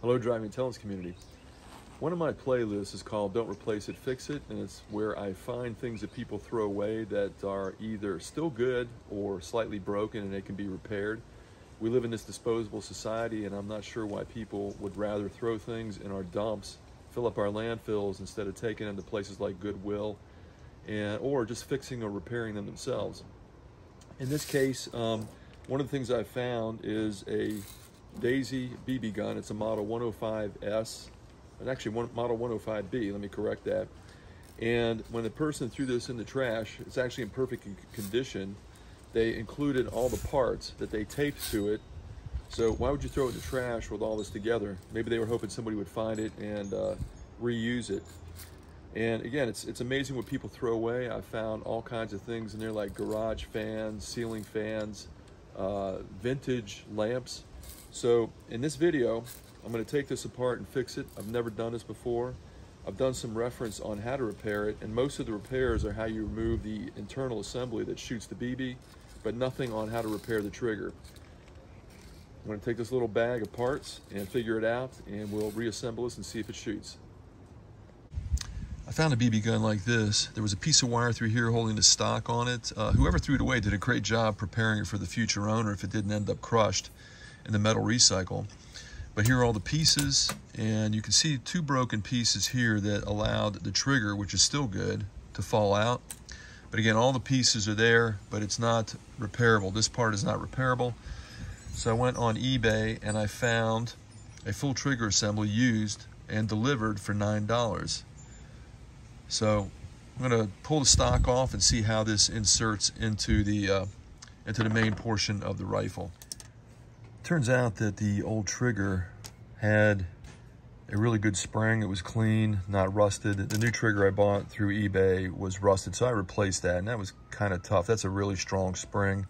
Hello, driving intelligence community. One of my playlists is called Don't Replace It, Fix It, and it's where I find things that people throw away that are either still good or slightly broken and they can be repaired. We live in this disposable society, and I'm not sure why people would rather throw things in our dumps, fill up our landfills, instead of taking them to places like Goodwill or just fixing or repairing them themselves. In this case, one of the things I found is a Daisy BB gun. It's a model 105S, and actually model 105B, let me correct that. And when the person threw this in the trash, it's actually in perfect condition. They included all the parts that they taped to it. So why would you throw it in the trash with all this together? Maybe they were hoping somebody would find it and reuse it. And again, it's amazing what people throw away. I found all kinds of things in there like garage fans, ceiling fans, vintage lamps. So in this video, I'm going to take this apart and fix it. I've never done this before. I've done some reference on how to repair it, and most of the repairs are how you remove the internal assembly that shoots the BB, but nothing on how to repair the trigger. I'm going to take this little bag of parts and figure it out, and we'll reassemble this and see if it shoots. I found a BB gun like this. There was a piece of wire through here holding the stock on it. Whoever threw it away did a great job preparing it for the future owner if it didn't end up crushed in the metal recycle. But here are all the pieces, and you can see two broken pieces here that allowed the trigger, which is still good, to fall out. But again, all the pieces are there, but it's not repairable. This part is not repairable. So I went on eBay and I found a full trigger assembly used and delivered for $9. So I'm going to pull the stock off and see how this inserts into the main portion of the rifle. Turns out that the old trigger had a really good spring. It was clean, not rusted. The new trigger I bought through eBay was rusted, so I replaced that, and that was kind of tough. That's a really strong spring,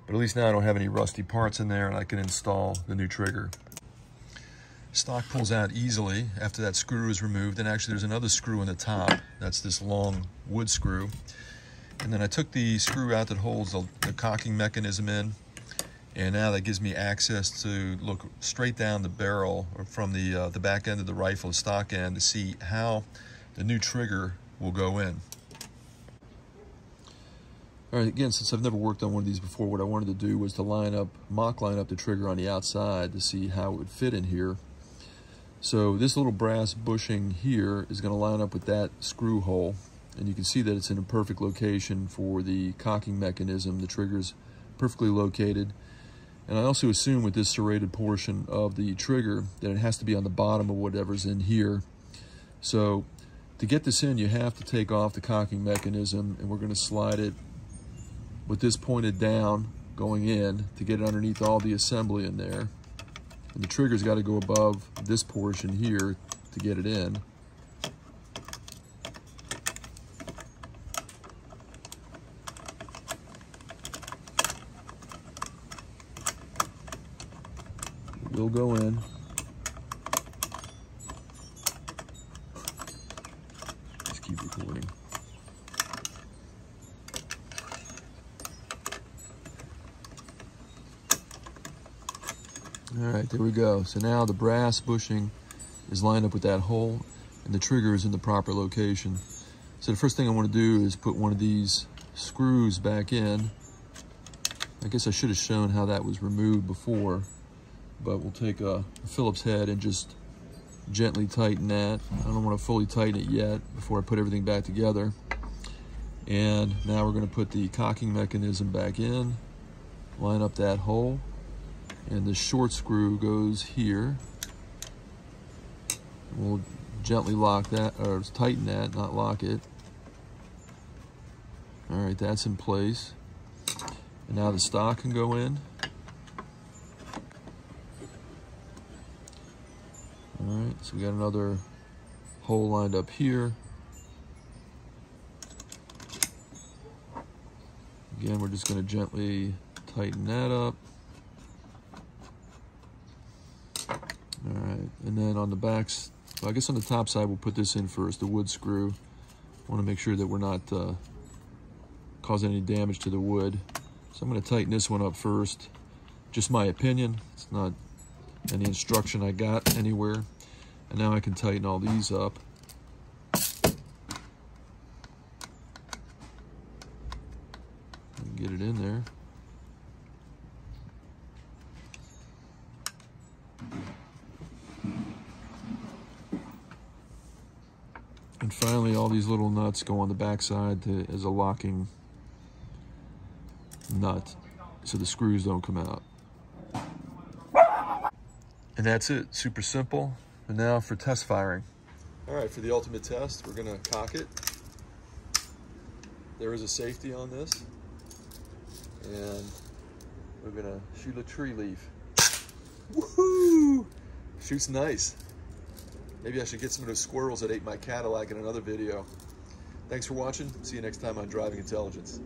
but at least now I don't have any rusty parts in there and I can install the new trigger. Stock pulls out easily after that screw is removed, and actually there's another screw in the top. That's this long wood screw. And then I took the screw out that holds the cocking mechanism in, and now that gives me access to look straight down the barrel, or from the back end of the rifle, the stock end, to see how the new trigger will go in. All right, again, since I've never worked on one of these before, what I wanted to do was to mock line up the trigger on the outside to see how it would fit in here. So this little brass bushing here is going to line up with that screw hole, and you can see that it's in a perfect location for the cocking mechanism. The trigger's perfectly located. And I also assume with this serrated portion of the trigger that it has to be on the bottom of whatever's in here. So to get this in, you have to take off the cocking mechanism, and we're going to slide it with this pointed down going in to get it underneath all the assembly in there. And the trigger's got to go above this portion here to get it in. Will go in. Just keep recording. All right, there we go. So now the brass bushing is lined up with that hole, and the trigger is in the proper location. So the first thing I want to do is put one of these screws back in. I guess I should have shown how that was removed before, but we'll take a Phillips head and just gently tighten that. I don't want to fully tighten it yet before I put everything back together. And now we're going to put the cocking mechanism back in, line up that hole, and the short screw goes here. We'll gently lock that, or tighten that, not lock it. All right, that's in place. And now the stock can go in. All right, so we got another hole lined up here. Again, we're just going to gently tighten that up. All right, and then on the backs, well, I guess on the top side, we'll put this in first, the wood screw. Want to make sure that we're not causing any damage to the wood. So I'm going to tighten this one up first. Just my opinion. It's not any instruction I got anywhere. And now I can tighten all these up. And get it in there. And finally, all these little nuts go on the backside as a locking nut, so the screws don't come out. And that's it, super simple. And now for test firing. All right, for the ultimate test, we're gonna cock it. There is a safety on this. And we're gonna shoot a tree leaf. Woohoo! Shoots nice. Maybe I should get some of those squirrels that ate my Cadillac in another video. Thanks for watching. See you next time on Driving Intelligence.